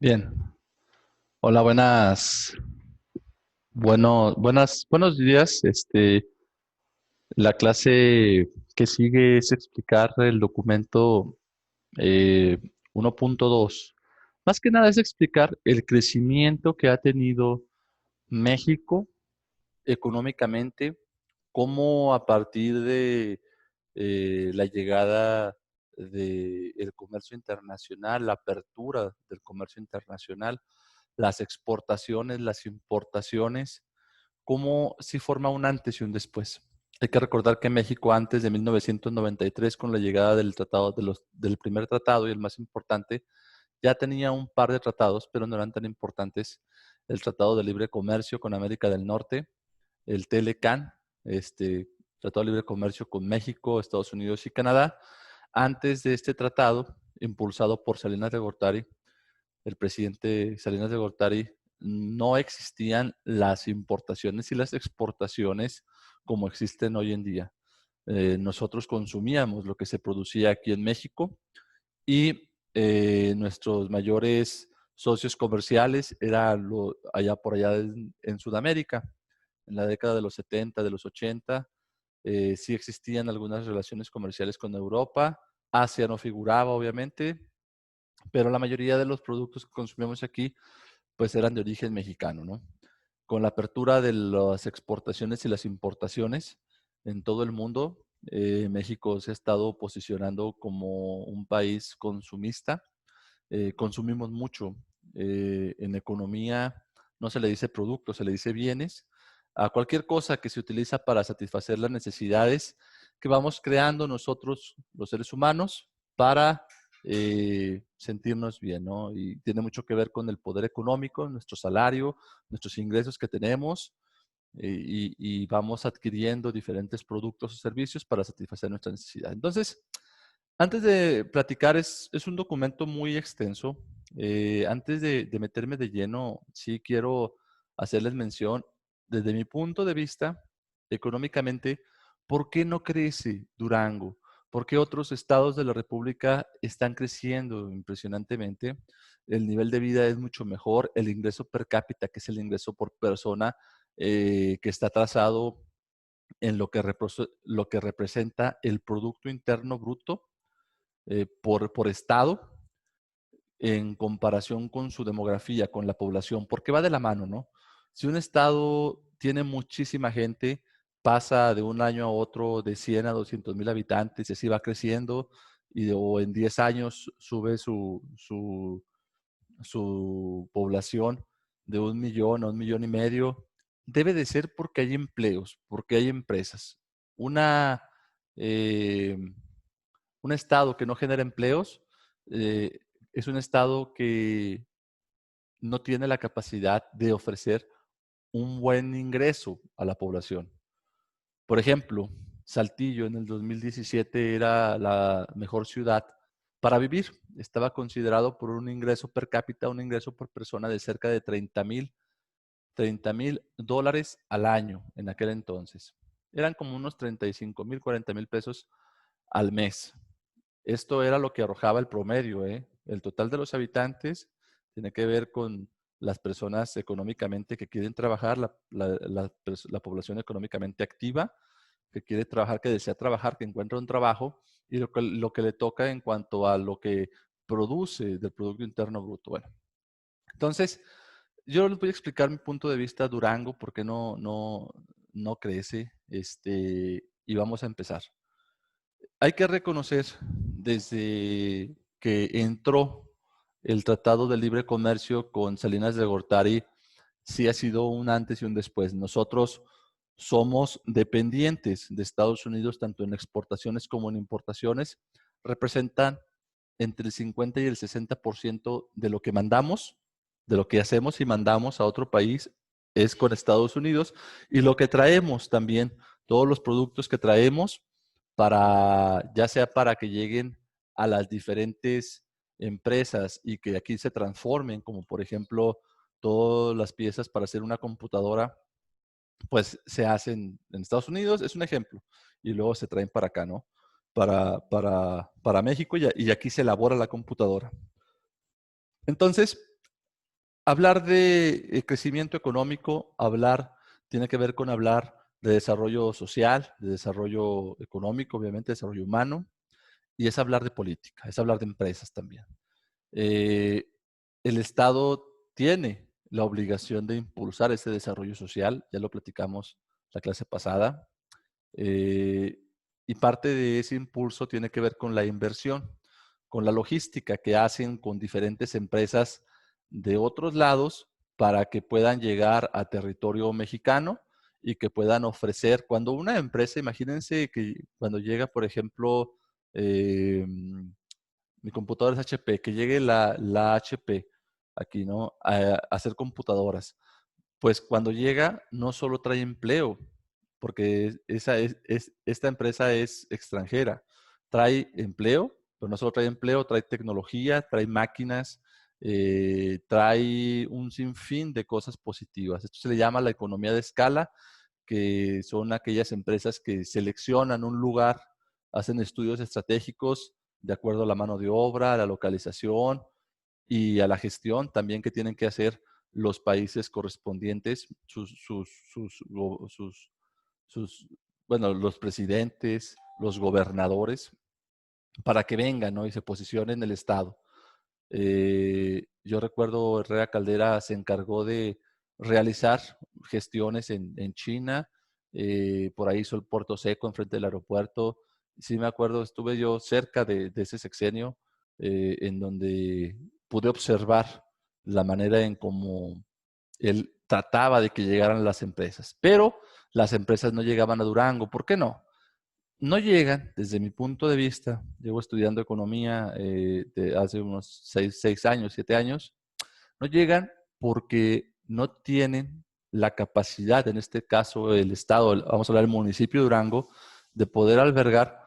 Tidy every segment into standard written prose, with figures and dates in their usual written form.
Bien, hola, buenos días. La clase que sigue es explicar el documento eh, 1.2. Más que nada es explicar el crecimiento que ha tenido México económicamente, cómo a partir de la llegada del comercio internacional, la apertura del comercio internacional, las exportaciones, las importaciones, cómo se forma un antes y un después. Hay que recordar que México antes de 1993, con la llegada del primer tratado y el más importante, ya tenía un par de tratados, pero no eran tan importantes. El Tratado de Libre Comercio con América del Norte, el TLCAN, Tratado de Libre Comercio con México, Estados Unidos y Canadá. Antes de este tratado, impulsado por Salinas de Gortari, el presidente Salinas de Gortari, no existían las importaciones y las exportaciones como existen hoy en día. Nosotros consumíamos lo que se producía aquí en México y nuestros mayores socios comerciales eran allá por allá en Sudamérica. En la década de los 70, de los 80, sí existían algunas relaciones comerciales con Europa. Asia no figuraba, obviamente, pero la mayoría de los productos que consumimos aquí pues eran de origen mexicano, ¿no? Con la apertura de las exportaciones y las importaciones en todo el mundo, México se ha estado posicionando como un país consumista. Consumimos mucho. En economía no se le dice producto, se le dice bienes. A cualquier cosa que se utiliza para satisfacer las necesidades que vamos creando nosotros, los seres humanos, para sentirnos bien, ¿no? Y tiene mucho que ver con el poder económico, nuestro salario, nuestros ingresos que tenemos, y vamos adquiriendo diferentes productos o servicios para satisfacer nuestra necesidad. Entonces, antes de platicar, es un documento muy extenso. Antes de meterme de lleno, sí quiero hacerles mención, desde mi punto de vista, económicamente, ¿por qué no crece Durango? ¿Por qué otros estados de la República están creciendo impresionantemente? El nivel de vida es mucho mejor, el ingreso per cápita, que es el ingreso por persona, que está trazado en lo que representa el Producto Interno Bruto por estado en comparación con su demografía, con la población, porque va de la mano, ¿no? Si un estado tiene muchísima gente, pasa de un año a otro de 100 a 200,000 habitantes y así va creciendo, o en 10 años sube su población de 1 millón a 1,5 millones, debe de ser porque hay empleos, porque hay empresas. Una, eh, un estado que no genera empleos eh, es un estado que no tiene la capacidad de ofrecer un buen ingreso a la población. Por ejemplo, Saltillo en el 2017 era la mejor ciudad para vivir. Estaba considerado por un ingreso per cápita, un ingreso por persona de cerca de 30,000 dólares al año en aquel entonces. Eran como unos 35,000, 40,000 pesos al mes. Esto era lo que arrojaba el promedio, ¿eh? El total de los habitantes tiene que ver con las personas económicamente que quieren trabajar, la población económicamente activa, que quiere trabajar, que desea trabajar, que encuentra un trabajo, y lo que le toca en cuanto a lo que produce del Producto Interno Bruto. Bueno, entonces, yo les voy a explicar mi punto de vista Durango, porque no crece, y vamos a empezar. Hay que reconocer desde que entró el Tratado de Libre Comercio con Salinas de Gortari, sí ha sido un antes y un después. Nosotros somos dependientes de Estados Unidos, tanto en exportaciones como en importaciones. Representan entre el 50 y el 60% de lo que mandamos, de lo que hacemos y mandamos a otro país, es con Estados Unidos. Y lo que traemos también, todos los productos que traemos, ya sea para que lleguen a las diferentes empresas y que aquí se transformen, como por ejemplo todas las piezas para hacer una computadora, pues se hacen en Estados Unidos, es un ejemplo, y luego se traen para acá, ¿no? Para México, y aquí se elabora la computadora. Entonces, Hablar de crecimiento económico, tiene que ver con hablar de desarrollo social, de desarrollo económico, obviamente, desarrollo humano, y es hablar de política, es hablar de empresas también. Eh, el Estado tiene la obligación de impulsar ese desarrollo social, ya lo platicamos la clase pasada, eh, y parte de ese impulso tiene que ver con la inversión, con la logística que hacen con diferentes empresas de otros lados para que puedan llegar a territorio mexicano y que puedan ofrecer, cuando una empresa, imagínense que cuando llega, por ejemplo, mi computadora es HP, que llegue la HP aquí, ¿no? A hacer computadoras. Pues cuando llega, no solo trae empleo, porque esta empresa es extranjera. Trae empleo, pero no solo trae empleo, trae tecnología, trae máquinas, trae un sinfín de cosas positivas. Esto se le llama la economía de escala, que son aquellas empresas que seleccionan un lugar, hacen estudios estratégicos de acuerdo a la mano de obra, a la localización y a la gestión también que tienen que hacer los países correspondientes, sus, bueno, los presidentes, los gobernadores, para que vengan, ¿no? Y se posicionen en el Estado. Yo recuerdo Herrera Caldera se encargó de realizar gestiones en China, por ahí hizo el Puerto Seco enfrente del aeropuerto. Sí me acuerdo, estuve yo cerca de ese sexenio, en donde pude observar la manera en cómo él trataba de que llegaran las empresas, pero las empresas no llegaban a Durango. ¿Por qué no? No llegan, desde mi punto de vista, llevo estudiando economía de hace unos 6 años, 7 años, no llegan porque no tienen la capacidad, en este caso el Estado, vamos a hablar del municipio de Durango, de poder albergar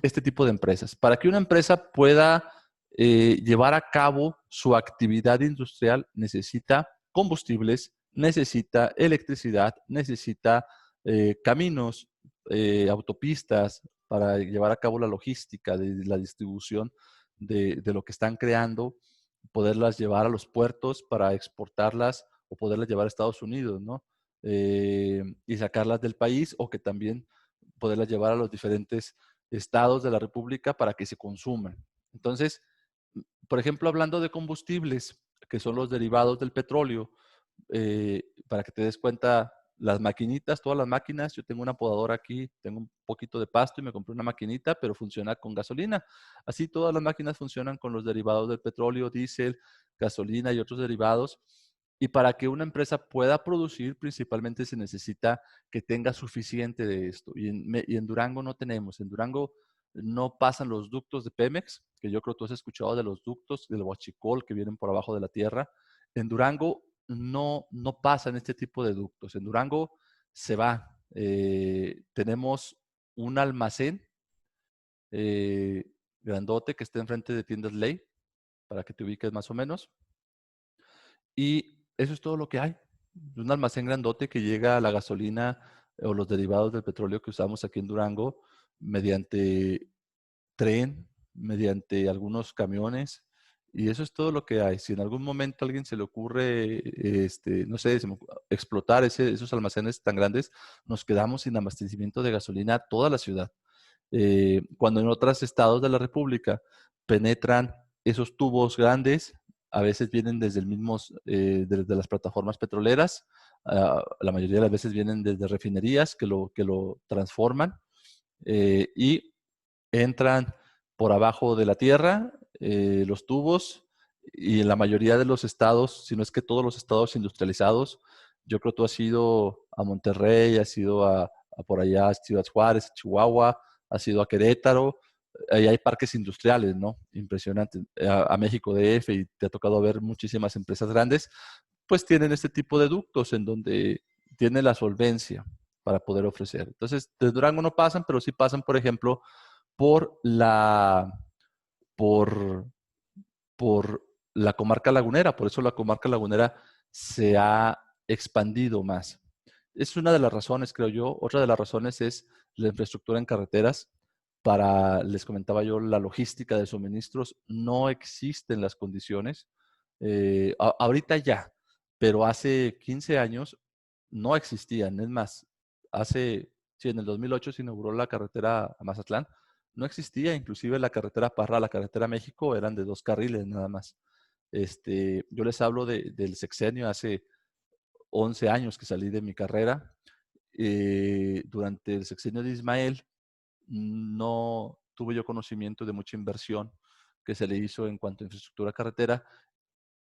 este tipo de empresas. Para que una empresa pueda llevar a cabo su actividad industrial, necesita combustibles, necesita electricidad, necesita caminos, autopistas para llevar a cabo la logística de la distribución de lo que están creando, poderlas llevar a los puertos para exportarlas o poderlas llevar a Estados Unidos, ¿no? Y sacarlas del país, o que también poderlas llevar a los diferentes estados de la República para que se consuman. Entonces, por ejemplo, hablando de combustibles, que son los derivados del petróleo, para que te des cuenta, las maquinitas, todas las máquinas, yo tengo una podadora aquí, tengo un poquito de pasto y me compré una maquinita, pero funciona con gasolina. Así todas las máquinas funcionan con los derivados del petróleo, diésel, gasolina y otros derivados. Y para que una empresa pueda producir, principalmente se necesita que tenga suficiente de esto. Y en Durango no tenemos. En Durango no pasan los ductos de Pemex, que yo creo que tú has escuchado de los ductos del huachicol que vienen por abajo de la tierra. En Durango no pasan este tipo de ductos. En Durango se va. Tenemos un almacén eh, grandote que está enfrente de Tiendas Ley, para que te ubiques más o menos. Y eso es todo lo que hay. Un almacén grandote que llega a la gasolina o los derivados del petróleo que usamos aquí en Durango mediante tren, mediante algunos camiones, y eso es todo lo que hay. Si en algún momento a alguien se le ocurre, no sé, explotar esos almacenes tan grandes, nos quedamos sin abastecimiento de gasolina a toda la ciudad. Cuando en otros estados de la República penetran esos tubos grandes, a veces vienen desde desde las plataformas petroleras, la mayoría de las veces vienen desde refinerías que lo transforman, y entran por abajo de la tierra, los tubos, y en la mayoría de los estados, si no es que todos los estados industrializados, yo creo que tú has ido a Monterrey, has ido a por allá a Ciudad Juárez, Chihuahua, has ido a Querétaro, ahí hay parques industriales, ¿no? Impresionante. A México DF, y te ha tocado ver muchísimas empresas grandes, pues tienen este tipo de ductos en donde tienen la solvencia para poder ofrecer. Entonces, de Durango no pasan, pero sí pasan, por ejemplo, por la, por, por la comarca lagunera. Por eso la comarca lagunera se ha expandido más. Es una de las razones, creo yo. Otra de las razones es la infraestructura en carreteras. Les comentaba yo, la logística de suministros, no existen las condiciones. Ahorita ya, pero hace 15 años no existían. Es más, sí, en el 2008 se inauguró la carretera a Mazatlán. No existía, inclusive la carretera Parra, la carretera México, eran de 2 carriles nada más. Yo les hablo del sexenio, hace 11 años que salí de mi carrera. Durante el sexenio de Ismael no tuve yo conocimiento de mucha inversión que se le hizo en cuanto a infraestructura carretera.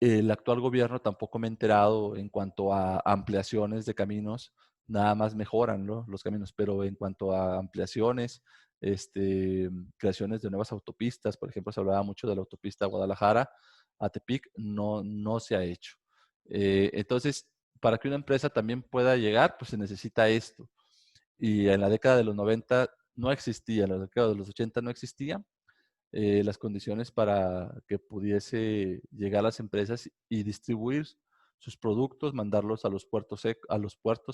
El actual gobierno tampoco me he enterado en cuanto a ampliaciones de caminos, nada más mejoran, ¿no?, los caminos, pero en cuanto a ampliaciones, creaciones de nuevas autopistas, por ejemplo, se hablaba mucho de la autopista Guadalajara a Tepic, no se ha hecho. Entonces, para que una empresa también pueda llegar, pues se necesita esto. Y en la década de los 90 no existía, en la década de los 80 no existía las condiciones para que pudiese llegar a las empresas y distribuir sus productos, mandarlos a los puertos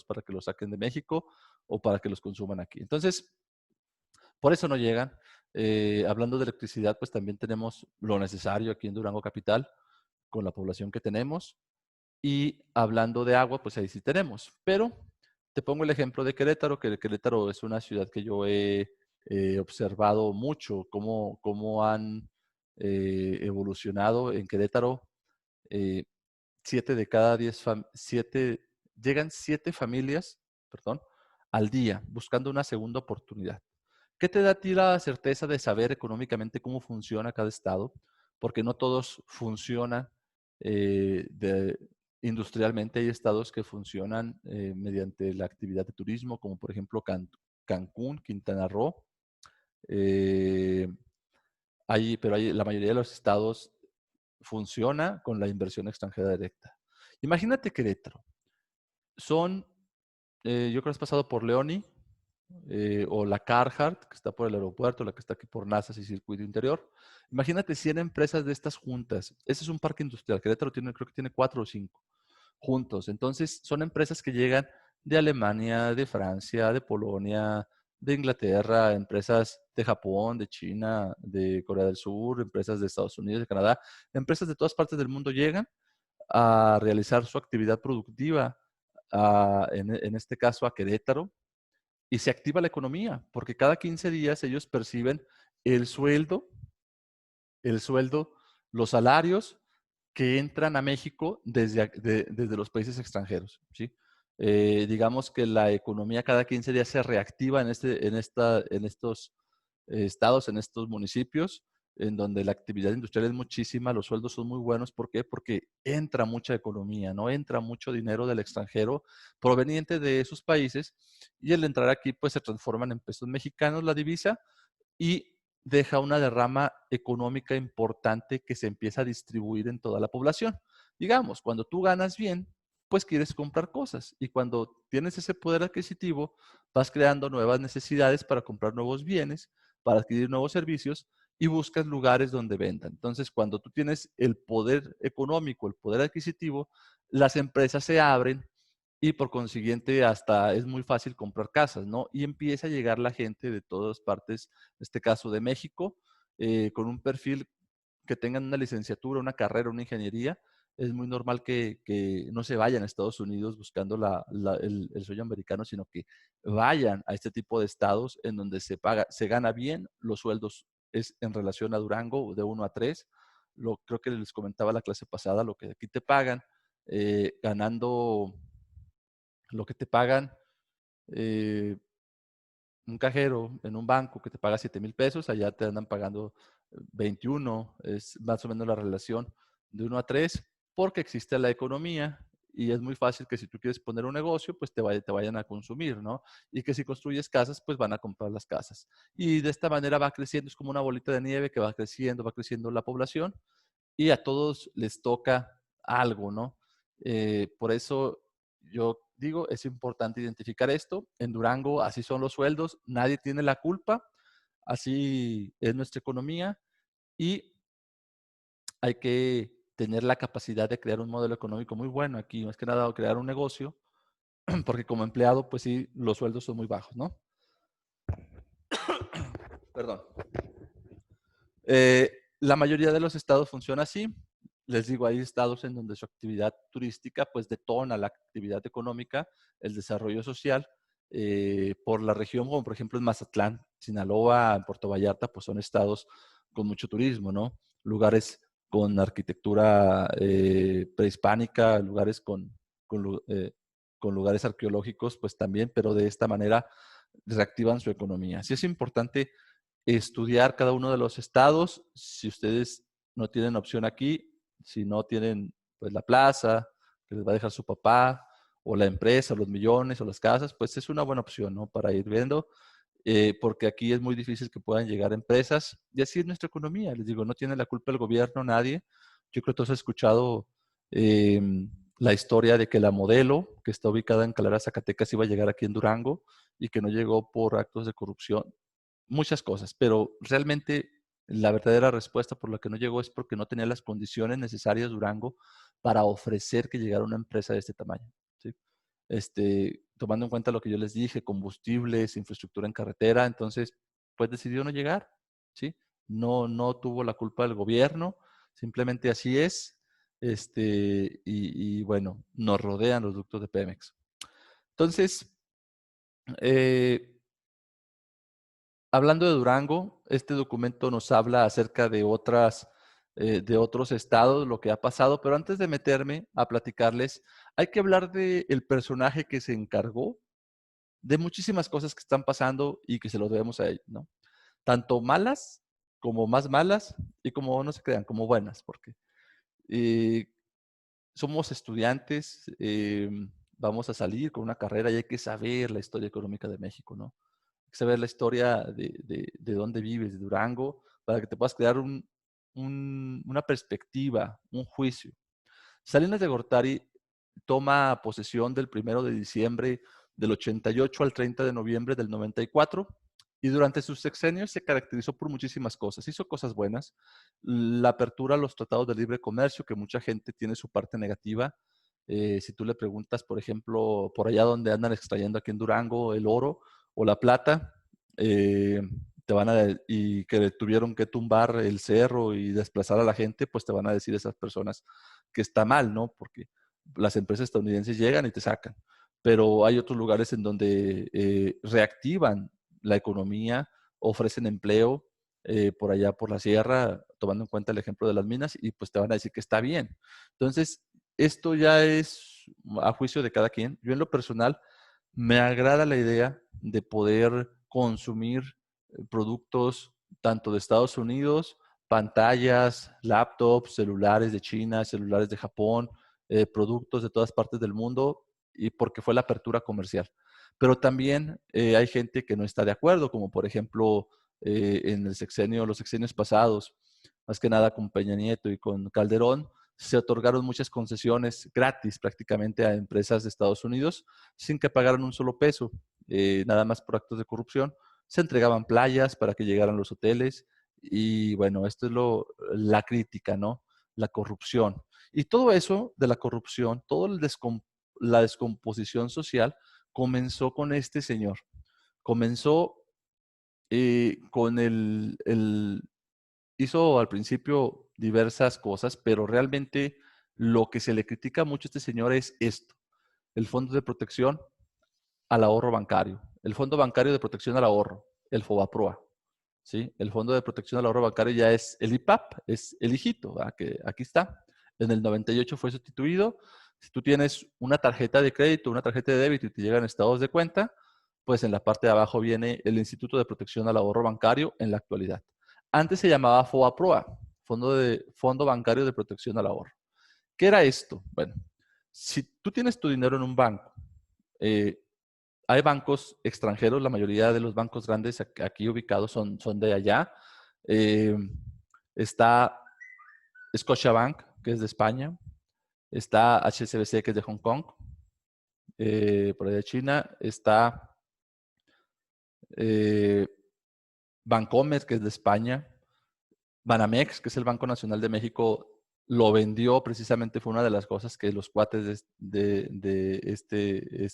para que los saquen de México o para que los consuman aquí. Entonces, por eso no llegan. Hablando de electricidad, pues también tenemos lo necesario aquí en Durango Capital, con la población que tenemos. Y hablando de agua, pues ahí sí tenemos. Pero te pongo el ejemplo de Querétaro, que Querétaro es una ciudad que yo he observado mucho, cómo han evolucionado en Querétaro. eh, 7 de cada 10, llegan 7 familias, perdón, al día buscando una segunda oportunidad. ¿Qué te da a ti la certeza de saber económicamente cómo funciona cada estado? Porque no todos funcionan industrialmente. Hay estados que funcionan mediante la actividad de turismo, como por ejemplo Cancún, Quintana Roo. Eh, la mayoría de los estados funciona con la inversión extranjera directa. Imagínate Querétaro. Yo creo que has pasado por Leoni, o la Carhartt, que está por el aeropuerto, la que está aquí por NASA y Circuito Interior. Imagínate 100 empresas de estas juntas. Ese es un parque industrial. Querétaro creo que tiene 4 o 5 juntos. Entonces, son empresas que llegan de Alemania, de Francia, de Polonia, de Inglaterra, empresas de Japón, de China, de Corea del Sur, empresas de Estados Unidos, de Canadá. Empresas de todas partes del mundo llegan a realizar su actividad productiva, en este caso a Querétaro, y se activa la economía, porque cada 15 días ellos perciben el sueldo, el sueldo, los salarios que entran a México desde los países extranjeros, ¿sí? Digamos que la economía cada 15 días se reactiva en estos estados, en estos municipios, en donde la actividad industrial es muchísima, los sueldos son muy buenos. ¿Por qué? Porque entra mucha economía, ¿no? Entra mucho dinero del extranjero proveniente de esos países, y el entrar aquí pues se transforman en pesos mexicanos la divisa, y deja una derrama económica importante que se empieza a distribuir en toda la población. Digamos, cuando tú ganas bien, pues quieres comprar cosas, y cuando tienes ese poder adquisitivo, vas creando nuevas necesidades para comprar nuevos bienes, para adquirir nuevos servicios, y buscas lugares donde vendan. Entonces, cuando tú tienes el poder económico, el poder adquisitivo, las empresas se abren, y por consiguiente hasta es muy fácil comprar casas, ¿no? Y empieza a llegar la gente de todas partes, en este caso de México, con un perfil que tengan una licenciatura, una carrera, una ingeniería. Es muy normal que no se vayan a Estados Unidos buscando el sueño americano, sino que vayan a este tipo de estados en donde se gana bien, los sueldos es en relación a Durango de 1 a 3. Creo que les comentaba la clase pasada, lo que aquí te pagan, ganando lo que te pagan eh, un cajero en un banco que te paga 7,000 pesos, allá te andan pagando 21. Es más o menos la relación de 1 a 3, porque existe la economía, y es muy fácil que si tú quieres poner un negocio, pues te vayan a consumir, ¿no? Y que si construyes casas, pues van a comprar las casas. Y de esta manera va creciendo, es como una bolita de nieve que va creciendo la población, y a todos les toca algo, ¿no? Por eso yo digo, es importante identificar esto. En Durango así son los sueldos, nadie tiene la culpa, así es nuestra economía, y hay que tener la capacidad de crear un modelo económico muy bueno aquí, más que nada crear un negocio, porque como empleado, pues sí, los sueldos son muy bajos, ¿no? Perdón. La mayoría de los estados funciona así. les digo, hay estados en donde su actividad turística pues detona la actividad económica, el desarrollo social, por la región, como por ejemplo en Mazatlán, Sinaloa, en Puerto Vallarta, pues son estados con mucho turismo, ¿no? Lugares con arquitectura prehispánica, lugares con lugares arqueológicos, pues también, pero de esta manera reactivan su economía. Sí es importante estudiar cada uno de los estados. Si ustedes no tienen opción aquí, si no tienen pues la plaza que les va a dejar su papá, o la empresa, o los millones, o las casas, pues es una buena opción, ¿no? Para ir viendo, porque aquí es muy difícil que puedan llegar empresas, y así es nuestra economía. Les digo, no tiene la culpa el gobierno, nadie. Yo creo que todos han escuchado eh, la historia de que la Modelo, que está ubicada en Calera, Zacatecas, iba a llegar aquí en Durango y que no llegó por actos de corrupción. Muchas cosas, pero realmente la verdadera respuesta por la que no llegó es porque no tenía las condiciones necesarias Durango para ofrecer que llegara una empresa de este tamaño, ¿sí? Tomando en cuenta lo que yo les dije, combustibles, infraestructura en carretera, entonces, pues decidió no llegar, ¿sí? No, no tuvo la culpa del gobierno, simplemente así es, y bueno, nos rodean los ductos de Pemex. Entonces, eh, hablando de Durango, este documento nos habla acerca de otros estados, lo que ha pasado, pero antes de meterme a platicarles, hay que hablar del personaje que se encargó de muchísimas cosas que están pasando y que se lo debemos a él, ¿no? Tanto malas como más malas, y como no se crean, como buenas, porque eh, somos estudiantes, vamos a salir con una carrera y hay que saber la historia económica de México, ¿no? Hay que saber la historia de dónde vives, de Durango, para que te puedas crear una perspectiva, un juicio. Salinas de Gortari toma posesión del 1 de diciembre del 88 al 30 de noviembre del 94, y durante sus sexenios se caracterizó por muchísimas cosas. Hizo cosas buenas, la apertura a los tratados de libre comercio, que mucha gente tiene su parte negativa. Si tú le preguntas, por ejemplo, por allá donde andan extrayendo aquí en Durango el oro o la plata, eh, y que tuvieron que tumbar el cerro y desplazar a la gente, pues te van a decir esas personas que está mal, ¿no? Porque las empresas estadounidenses llegan y te sacan, pero hay otros lugares en donde reactivan la economía, ofrecen empleo, por allá por la sierra, tomando en cuenta el ejemplo de las minas, y pues te van a decir que está bien. Entonces, esto ya es a juicio de cada quien. Yo en lo personal me agrada la idea de poder consumir productos tanto de Estados Unidos, pantallas, laptops, celulares de China, celulares de Japón, productos de todas partes del mundo, y porque fue la apertura comercial. Pero también hay gente que no está de acuerdo, como por ejemplo en los sexenios pasados, más que nada con Peña Nieto y con Calderón, se otorgaron muchas concesiones gratis prácticamente a empresas de Estados Unidos sin que pagaran un solo peso, nada más por actos de corrupción. Se entregaban playas para que llegaran los hoteles, y bueno, esto es la crítica, ¿no? La corrupción. Y todo eso de la corrupción, toda la descomposición social comenzó con este señor. Comenzó con hizo al principio diversas cosas, pero realmente lo que se le critica mucho a este señor es esto: el Fondo de Protección al Ahorro Bancario, el Fondo Bancario de Protección al Ahorro, el FOBAPROA. ¿Sí? El Fondo de Protección al Ahorro Bancario ya es el IPAP, es el hijito, ¿verdad? Que aquí está. En el 98 fue sustituido. Si tú tienes una tarjeta de crédito, una tarjeta de débito y te llegan estados de cuenta, pues en la parte de abajo viene el Instituto de Protección al Ahorro Bancario en la actualidad. Antes se llamaba FOBAPROA, Fondo Bancario de Protección al Ahorro. ¿Qué era esto? Bueno, si tú tienes tu dinero en un banco, eh, hay bancos extranjeros, la mayoría de los bancos grandes aquí ubicados son de allá. Eh, Está Scotiabank, que es de España. Está HSBC, que es de Hong Kong, por ahí de China. Está eh, Bancomer, que es de España. Banamex, que es el Banco Nacional de México, lo vendió precisamente, fue una de las cosas que los cuates de este,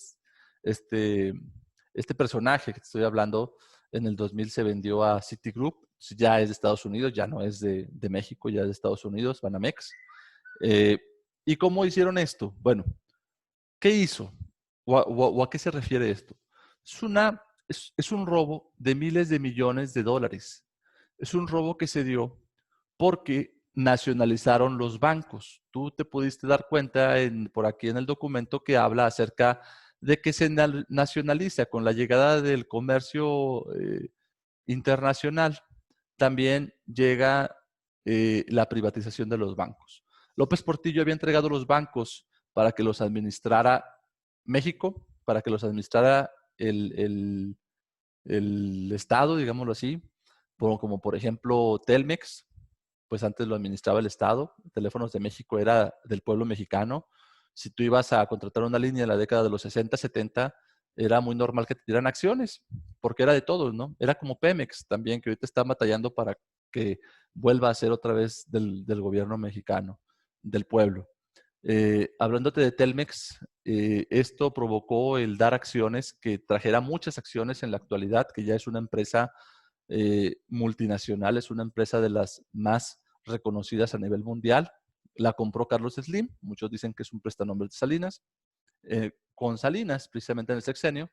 este personaje que te estoy hablando, en el 2000 se vendió a Citigroup, ya es de Estados Unidos, ya no es de México, ya es de Estados Unidos, Banamex. Eh, ¿Y cómo hicieron esto? Bueno, ¿qué hizo? ¿O a qué se refiere esto? Es un robo de miles de millones de dólares. Es un robo que se dio porque nacionalizaron los bancos. Tú te pudiste dar cuenta por aquí en el documento que habla acerca de que se nacionaliza con la llegada del comercio internacional. También llega la privatización de los bancos. López Portillo había entregado los bancos para que los administrara México, para que los administrara el Estado, digámoslo así, como por ejemplo Telmex, pues antes lo administraba el Estado, Teléfonos de México era del pueblo mexicano. Si tú ibas a contratar una línea en la década de los 60, 70, era muy normal que te dieran acciones, porque era de todos, ¿no? Era como Pemex también, que ahorita está batallando para que vuelva a ser otra vez del gobierno mexicano, del pueblo. Hablándote de Telmex, esto provocó el dar acciones que trajera muchas acciones en la actualidad, que ya es una empresa multinacional, es una empresa de las más reconocidas a nivel mundial. La compró Carlos Slim, muchos dicen que es un prestanombres de Salinas, con Salinas, precisamente en el sexenio,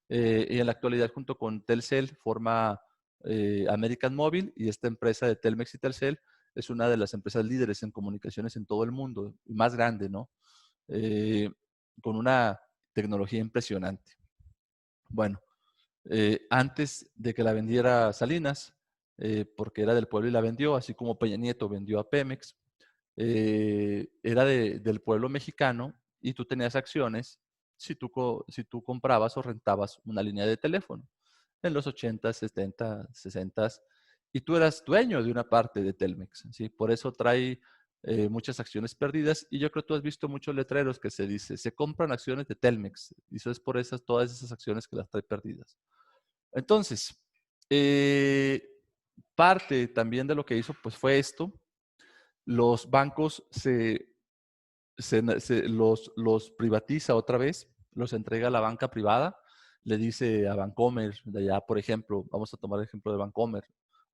y en la actualidad junto con Telcel forma American Mobile, y esta empresa de Telmex y Telcel es una de las empresas líderes en comunicaciones en todo el mundo, y más grande, ¿no? Eh, con una tecnología impresionante. Bueno, antes de que la vendiera Salinas, porque era del pueblo y la vendió, así como Peña Nieto vendió a Pemex, era del pueblo mexicano y tú tenías acciones si tú comprabas o rentabas una línea de teléfono en los 80, 70, 60 y tú eras dueño de una parte de Telmex, ¿sí? Por eso trae muchas acciones perdidas y yo creo que tú has visto muchos letreros que se dice, se compran acciones de Telmex y eso es por todas esas acciones que las trae perdidas. Entonces, eh, parte también de lo que hizo pues fue esto, los bancos los privatiza otra vez, los entrega a la banca privada, le dice a Bancomer, de allá, por ejemplo, vamos a tomar el ejemplo de Bancomer,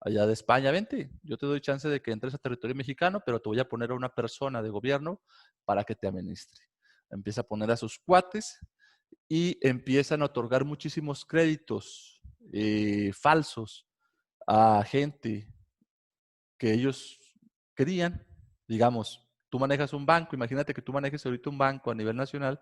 allá de España, vente, yo te doy chance de que entres a territorio mexicano, pero te voy a poner a una persona de gobierno para que te administre. Empieza a poner a sus cuates y empiezan a otorgar muchísimos créditos falsos a gente que ellos querían. Digamos, tú manejas un banco, imagínate que tú manejes ahorita un banco a nivel nacional,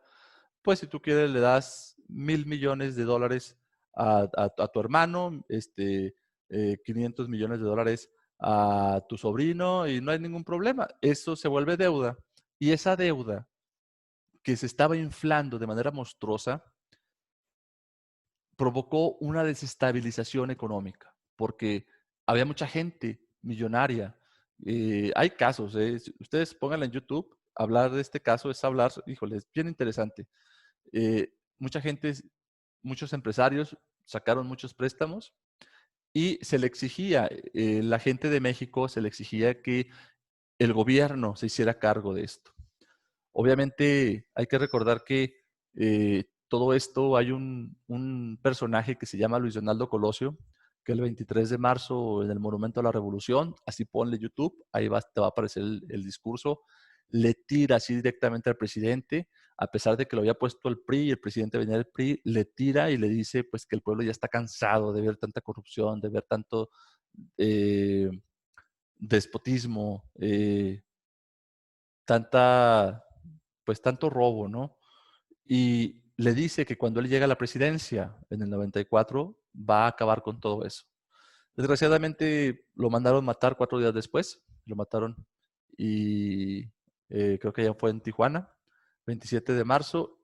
pues si tú quieres le das $1,000 millones a tu hermano, 500 millones de dólares a tu sobrino y no hay ningún problema. Eso se vuelve deuda y esa deuda que se estaba inflando de manera monstruosa provocó una desestabilización económica, porque había mucha gente millonaria. Hay casos, ustedes pónganle en YouTube, hablar de este caso es hablar, híjole, es bien interesante. Mucha gente, muchos empresarios sacaron muchos préstamos y se le exigía, la gente de México se le exigía que el gobierno se hiciera cargo de esto. Obviamente hay que recordar que todo esto hay un personaje que se llama Luis Donaldo Colosio, que el 23 de marzo en el Monumento a la Revolución, así ponle YouTube, ahí te va a aparecer el discurso, le tira así directamente al presidente, a pesar de que lo había puesto el PRI y el presidente venía del PRI, le tira y le dice pues que el pueblo ya está cansado de ver tanta corrupción, de ver tanto eh, despotismo, tanta, pues tanto robo, ¿no? Y le dice que cuando él llega a la presidencia en el 94 va a acabar con todo eso. Desgraciadamente lo mandaron matar 4 días después, lo mataron y creo que ya fue en Tijuana, 27 de marzo,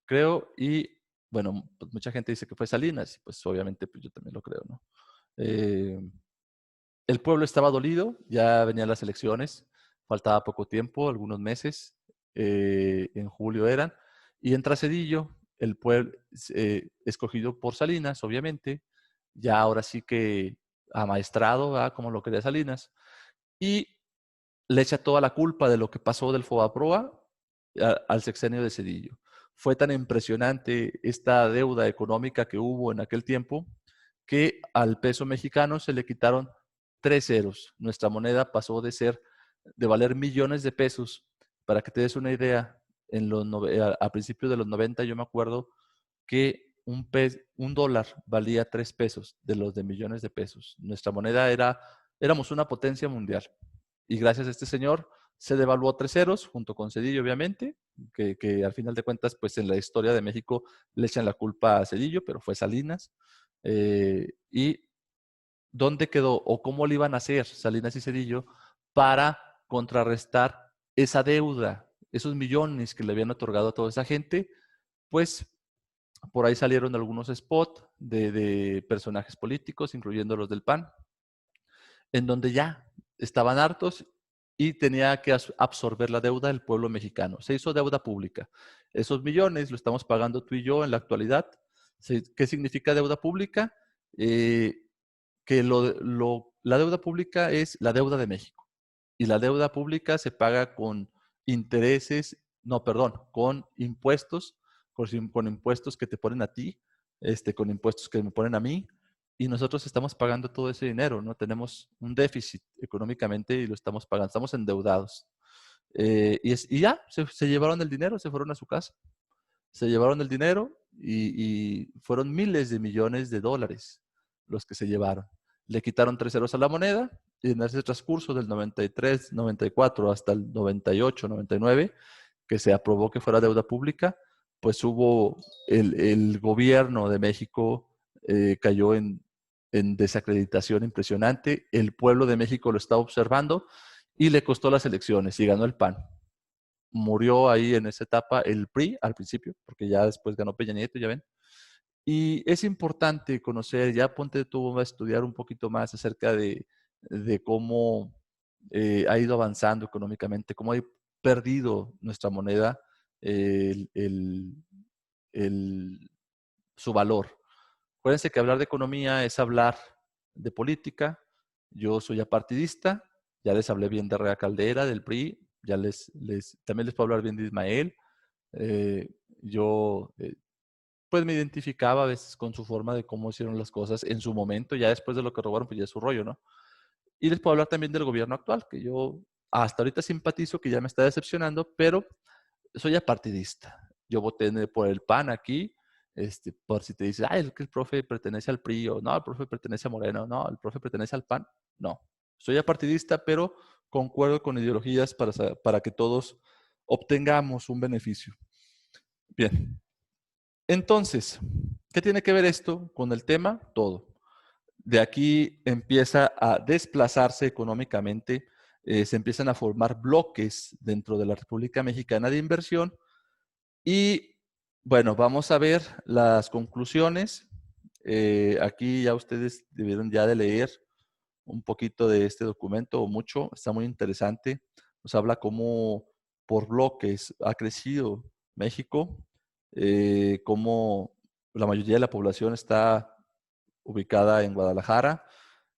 creo, y bueno, pues mucha gente dice que fue Salinas, y pues obviamente pues yo también lo creo, ¿no? Eh, el pueblo estaba dolido, ya venían las elecciones, faltaba poco tiempo, algunos meses, en julio eran, y entra Cedillo, el pueblo escogido por Salinas, obviamente, ya ahora sí que amaestrado, ¿verdad? Como lo quería Salinas, y le echa toda la culpa de lo que pasó del Fobaproa al sexenio de Cedillo. Fue tan impresionante esta deuda económica que hubo en aquel tiempo que al peso mexicano se le quitaron 3 ceros. Nuestra moneda pasó de valer millones de pesos Para que te des una idea, a principios de los 90 yo me acuerdo que un dólar valía 3 pesos de los de millones de pesos. Nuestra moneda éramos una potencia mundial. Y gracias a este señor se devaluó 3 ceros, junto con Cedillo, obviamente, que al final de cuentas, pues en la historia de México le echan la culpa a Cedillo, pero fue Salinas. ¿Y dónde quedó o cómo le iban a hacer Salinas y Cedillo para contrarrestar esa deuda, esos millones que le habían otorgado a toda esa gente? Pues por ahí salieron algunos spots de personajes políticos, incluyendo los del PAN, en donde ya estaban hartos y tenía que absorber la deuda del pueblo mexicano. Se hizo deuda pública. Esos millones lo estamos pagando tú y yo en la actualidad. ¿Qué significa deuda pública? Que la deuda pública es la deuda de México. Y la deuda pública se paga con intereses, no, perdón, con impuestos, con impuestos que te ponen a ti, con impuestos que me ponen a mí, y nosotros estamos pagando todo ese dinero, ¿no? Tenemos un déficit económicamente y lo estamos pagando, estamos endeudados. Y ya, se llevaron el dinero, se fueron a su casa. Se llevaron el dinero y fueron miles de millones de dólares los que se llevaron. Le quitaron 3 ceros a la moneda y en ese transcurso del 93, 94 hasta el 98, 99, que se aprobó que fuera deuda pública, pues hubo el gobierno de México cayó en desacreditación impresionante. El pueblo de México lo estaba observando y le costó las elecciones y ganó el PAN. Murió ahí en esa etapa el PRI al principio, porque ya después ganó Peña Nieto, ya ven. Y es importante conocer, ya ponte tú a estudiar un poquito más acerca de cómo ha ido avanzando económicamente, cómo ha perdido nuestra moneda el, el, el, su valor. Acuérdense que hablar de economía es hablar de política. Yo soy apartidista, ya les hablé bien de Rea Caldera, del PRI, también les puedo hablar bien de Ismael. Eh, yo pues me identificaba a veces con su forma de cómo hicieron las cosas en su momento, ya después de lo que robaron, pues ya es su rollo, ¿no? Y les puedo hablar también del gobierno actual, que yo hasta ahorita simpatizo, que ya me está decepcionando, pero soy apartidista. Yo voté por el PAN aquí, por si te dices, es que el profe pertenece al PRI, o no, el profe pertenece a Moreno, no, el profe pertenece al PAN. No, soy apartidista, pero concuerdo con ideologías para que todos obtengamos un beneficio. Bien, entonces, ¿qué tiene que ver esto con el tema? Todo. De aquí empieza a desplazarse económicamente, se empiezan a formar bloques dentro de la República Mexicana de Inversión y bueno, vamos a ver las conclusiones. Aquí ya ustedes debieron ya de leer un poquito de este documento o mucho, está muy interesante. Nos habla cómo por bloques ha crecido México, cómo la mayoría de la población está ubicada en Guadalajara,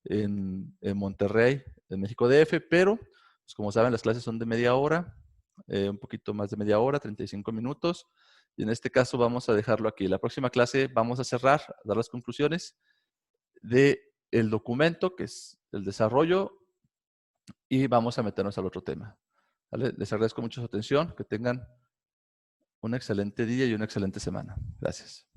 en Monterrey, en México DF, pero pues como saben las clases son de media hora, un poquito más de media hora, 35 minutos. Y en este caso vamos a dejarlo aquí. La próxima clase vamos a cerrar, a dar las conclusiones del documento, que es el desarrollo, y vamos a meternos al otro tema. ¿Vale? Les agradezco mucho su atención, que tengan un excelente día y una excelente semana. Gracias.